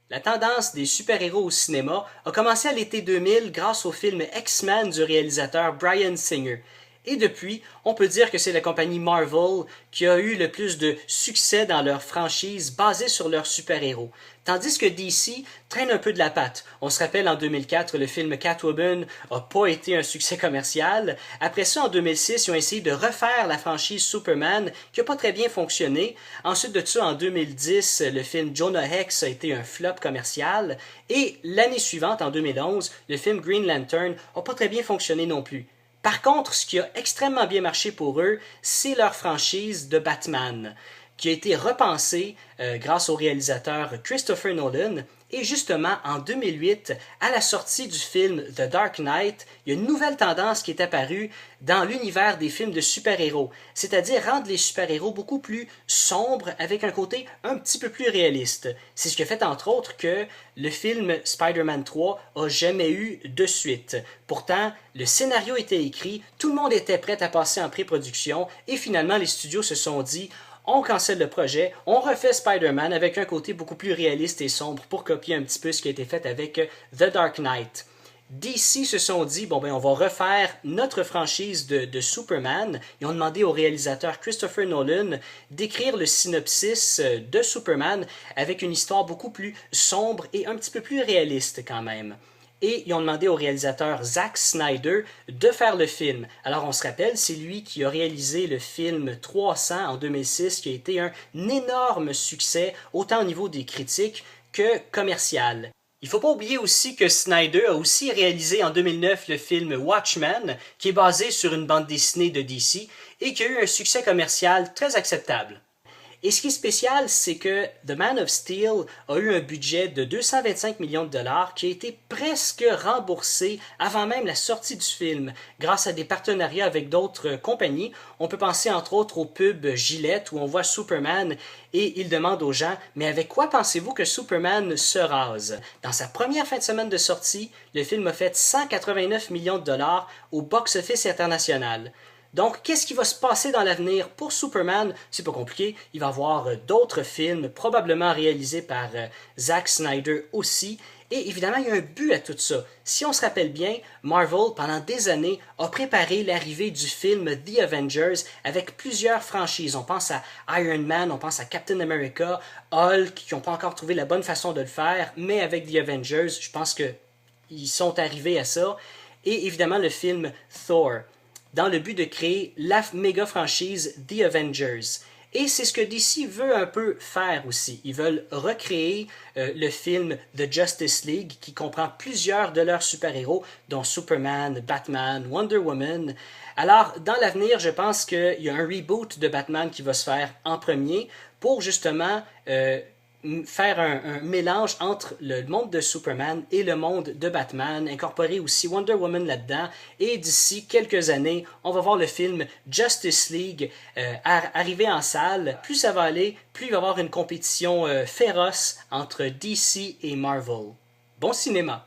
La tendance des super-héros au cinéma a commencé à l'été 2000 grâce au film X-Men du réalisateur Bryan Singer. Et depuis, on peut dire que c'est la compagnie Marvel qui a eu le plus de succès dans leur franchise basée sur leurs super-héros. Tandis que DC traîne un peu de la patte. On se rappelle en 2004, le film Catwoman n'a pas été un succès commercial. Après ça, en 2006, ils ont essayé de refaire la franchise Superman qui n'a pas très bien fonctionné. Ensuite de ça, en 2010, le film Jonah Hex a été un flop commercial. Et l'année suivante, en 2011, le film Green Lantern n'a pas très bien fonctionné non plus. Par contre, ce qui a extrêmement bien marché pour eux, c'est leur franchise de Batman, qui a été repensée grâce au réalisateur Christopher Nolan. Et justement, en 2008, à la sortie du film The Dark Knight, il y a une nouvelle tendance qui est apparue dans l'univers des films de super-héros, c'est-à-dire rendre les super-héros beaucoup plus sombres avec un côté un petit peu plus réaliste. C'est ce qui a fait entre autres que le film Spider-Man 3 a jamais eu de suite. Pourtant, le scénario était écrit, tout le monde était prêt à passer en pré-production et finalement les studios se sont dit on cancelle le projet, on refait Spider-Man avec un côté beaucoup plus réaliste et sombre pour copier un petit peu ce qui a été fait avec The Dark Knight. DC se sont dit, bon ben on va refaire notre franchise de Superman. Ils ont demandé au réalisateur Christopher Nolan d'écrire le synopsis de Superman avec une histoire beaucoup plus sombre et un petit peu plus réaliste quand même. Et ils ont demandé au réalisateur Zack Snyder de faire le film. Alors on se rappelle, c'est lui qui a réalisé le film 300 en 2006, qui a été un énorme succès, autant au niveau des critiques que commercial. Il ne faut pas oublier aussi que Snyder a aussi réalisé en 2009 le film Watchmen, qui est basé sur une bande dessinée de DC et qui a eu un succès commercial très acceptable. Et ce qui est spécial, c'est que The Man of Steel a eu un budget de 225 millions de dollars qui a été presque remboursé avant même la sortie du film, grâce à des partenariats avec d'autres compagnies. On peut penser entre autres au pub Gillette où on voit Superman et il demande aux gens « Mais avec quoi pensez-vous que Superman se rase ?» Dans sa première fin de semaine de sortie, le film a fait 189 millions de dollars au box-office international. Donc, qu'est-ce qui va se passer dans l'avenir pour Superman? C'est pas compliqué. Il va y avoir d'autres films, probablement réalisés par Zack Snyder aussi. Et évidemment, il y a un but à tout ça. Si on se rappelle bien, Marvel, pendant des années, a préparé l'arrivée du film The Avengers avec plusieurs franchises. On pense à Iron Man, on pense à Captain America, Hulk, qui n'ont pas encore trouvé la bonne façon de le faire, mais avec The Avengers, je pense qu'ils sont arrivés à ça. Et évidemment, le film Thor, dans le but de créer la méga franchise The Avengers. Et c'est ce que DC veut un peu faire aussi. Ils veulent recréer le film The Justice League qui comprend plusieurs de leurs super-héros, dont Superman, Batman, Wonder Woman. Alors, dans l'avenir, je pense qu'il y a un reboot de Batman qui va se faire en premier pour justement faire un mélange entre le monde de Superman et le monde de Batman, incorporer aussi Wonder Woman là-dedans, et d'ici quelques années, on va voir le film Justice League arriver en salle. Plus ça va aller, plus il va y avoir une compétition féroce entre DC et Marvel. Bon cinéma!